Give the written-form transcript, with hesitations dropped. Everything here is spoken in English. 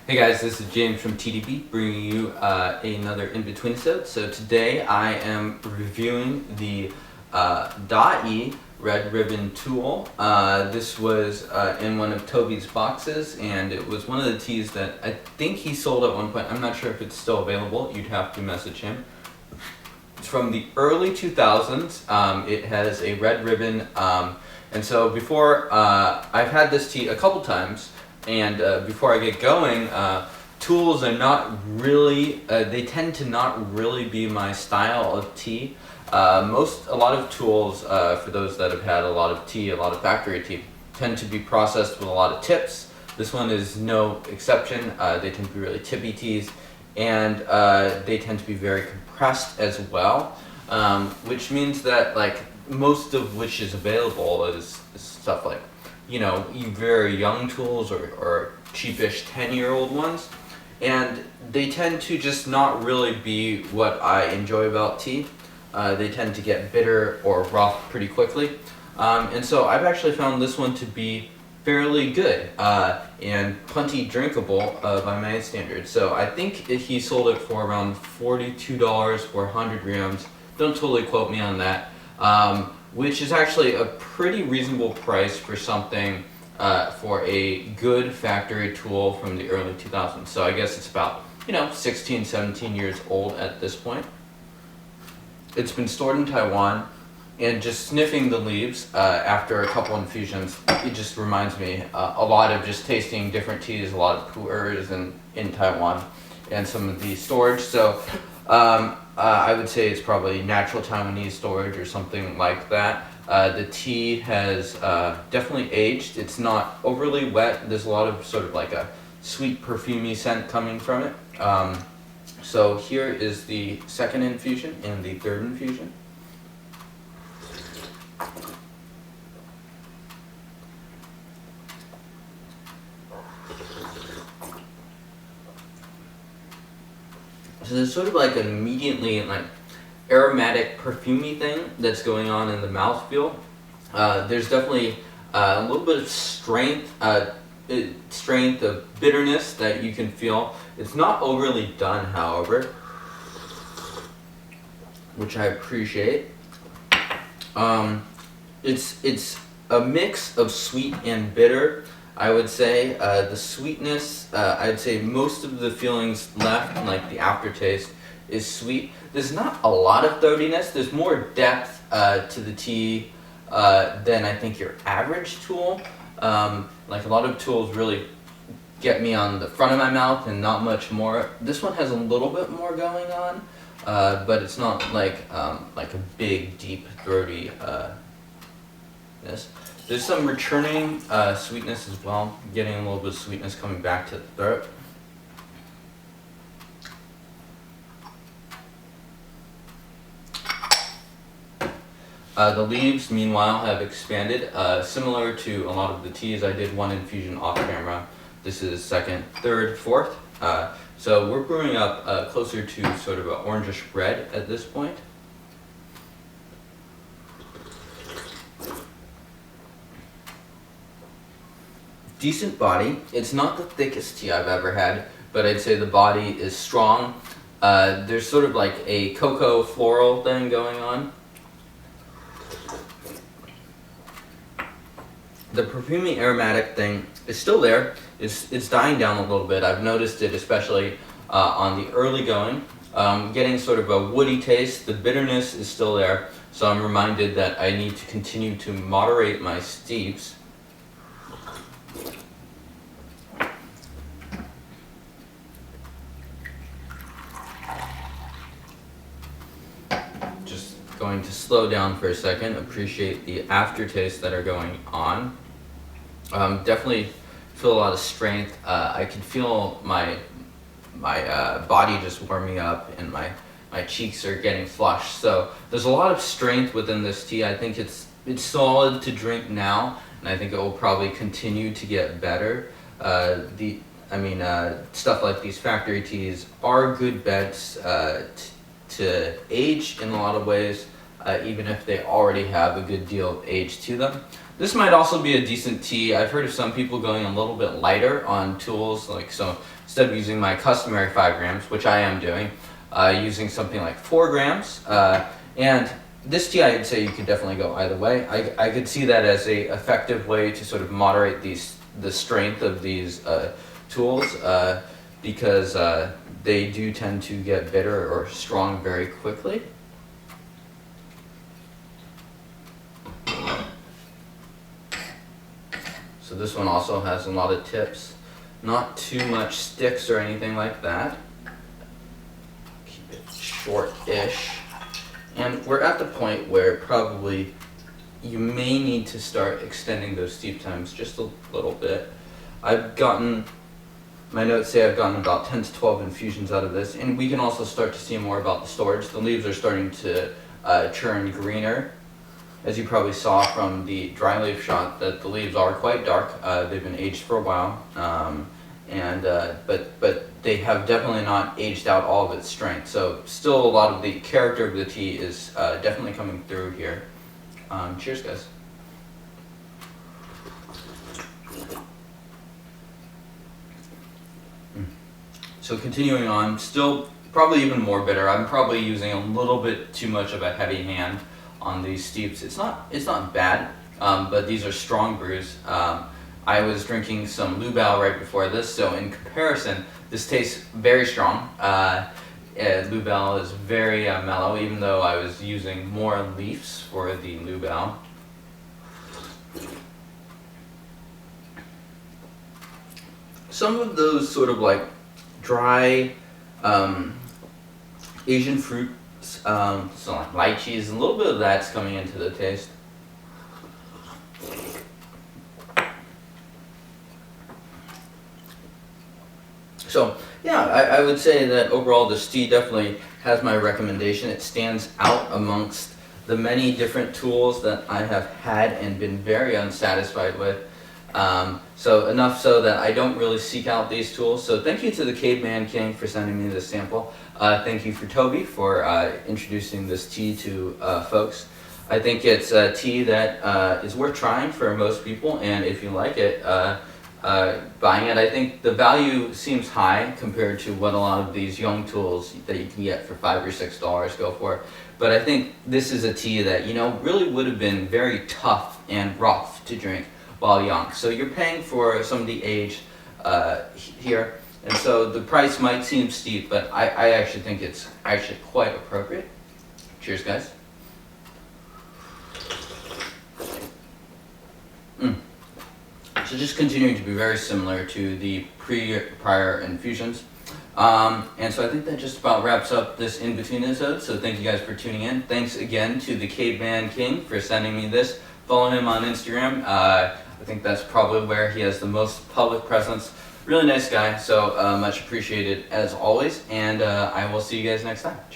Hey guys, this is James from TeaDB bringing you another Inbetweenisode. So today I am reviewing the .e Red Ribbon Tool. This was in one of Toby's boxes, and it was one of the teas that I think he sold at one point. I'm not sure if it's still available. You'd have to message him. It's from the early 2000s. It has a red ribbon, and so before I've had this tea a couple times. And before I get going, tools are not really, they tend to not really be my style of tea. A lot of tools, for those that have had a lot of tea, a lot of factory tea, tend to be processed with a lot of tips. This one is no exception. They tend to be really tippy teas, and they tend to be very compressed as well, which means that like most of which is available is stuff like, you know, very young tools or cheapish 10-year-old ones, and they tend to just not really be what I enjoy about tea. They tend to get bitter or rough pretty quickly, and so I've actually found this one to be fairly good and plenty drinkable by my standards. So I think he sold it for around $42 for 100 grams. Don't totally quote me on that. Which is actually a pretty reasonable price for something, for a good factory tool from the early 2000s. So I guess it's about, 16, 17 years old at this point. It's been stored in Taiwan, and just sniffing the leaves after a couple infusions, it just reminds me a lot of just tasting different teas, a lot of Pu'erhs in Taiwan, and some of the storage. So I would say it's probably natural Taiwanese storage or something like that. The tea has definitely aged. It's not overly wet. There's a lot of sort of like a sweet perfumey scent coming from it. So here is the second infusion and the third infusion. So there's sort of like an immediately like aromatic perfumey thing that's going on in the mouthfeel. There's definitely a little bit of strength of bitterness that you can feel. It's not overly done, however, which I appreciate. It's a mix of sweet and bitter. I would say the sweetness, I'd say most of the feelings left, like the aftertaste, is sweet. There's not a lot of throatiness. There's more depth to the tea than I think your average tool. Like a lot of tools really get me on the front of my mouth and not much more. This one has a little bit more going on, but it's not like a big, deep, throaty this. There's some returning sweetness as well, getting a little bit of sweetness coming back to the throat. The leaves, meanwhile, have expanded, similar to a lot of the teas. I did one infusion off camera. This is second, third, fourth. So we're brewing up closer to sort of an orangish red at this point. Decent body. It's not the thickest tea I've ever had, but I'd say the body is strong. There's sort of like a cocoa floral thing going on. The perfumey aromatic thing is still there. It's dying down a little bit. I've noticed it especially on the early going. Getting sort of a woody taste. The bitterness is still there, so I'm reminded that I need to continue to moderate my steeps. Going to slow down for a second, appreciate the aftertastes that are going on. Definitely feel a lot of strength. I can feel my body just warming up, and my cheeks are getting flushed. So there's a lot of strength within this tea. I think it's solid to drink now, and I think it will probably continue to get better. Stuff like these factory teas are good bets to age in a lot of ways. even if they already have a good deal of age to them. This might also be a decent tea. I've heard of some people going a little bit lighter on tools, like so instead of using my customary 5 grams, which I am doing, using something like 4 grams. And this tea, I'd say you could definitely go either way. I could see that as a effective way to sort of moderate the strength of these tools, because they do tend to get bitter or strong very quickly. So this one also has a lot of tips, not too much sticks or anything like that. Keep it short-ish. And we're at the point where probably you may need to start extending those steep times just a little bit. My notes say I've gotten about 10 to 12 infusions out of this, and we can also start to see more about the storage. The leaves are starting to turn greener. As you probably saw from the dry leaf shot, that the leaves are quite dark. They've been aged for a while, but they have definitely not aged out all of its strength. So still a lot of the character of the tea is definitely coming through here. Cheers, guys. So continuing on, still probably even more bitter. I'm probably using a little bit too much of a heavy hand on these steeps. It's not bad, but these are strong brews. I was drinking some Lubao right before this, so in comparison, this tastes very strong. Lubao is very mellow, even though I was using more leaves for the Lubao. Some of those sort of like dry Asian fruits, so like lychees, a little bit of that's coming into the taste. So yeah, I would say that overall this tea definitely has my recommendation. It stands out amongst the many different tools that I have had and been very unsatisfied with. So enough so that I don't really seek out these tools. So thank you to the Cavemanking for sending me this sample. Thank you for Toby for introducing this tea to folks. I think it's a tea that is worth trying for most people, and if you like it, buying it. I think the value seems high compared to what a lot of these young tools that you can get for $5 or $6 go for. But I think this is a tea that, you know, really would have been very tough and rough to drink while young. So you're paying for some of the age here, and so the price might seem steep, but I actually think it's actually quite appropriate. Cheers, guys. So just continuing to be very similar to the prior infusions. And so I think that just about wraps up this Inbetweenisode. So thank you guys for tuning in. Thanks again to the Cavemanking for sending me this. Follow him on Instagram. I think that's probably where he has the most public presence. Really nice guy, so much appreciated as always. And I will see you guys next time. Cheers.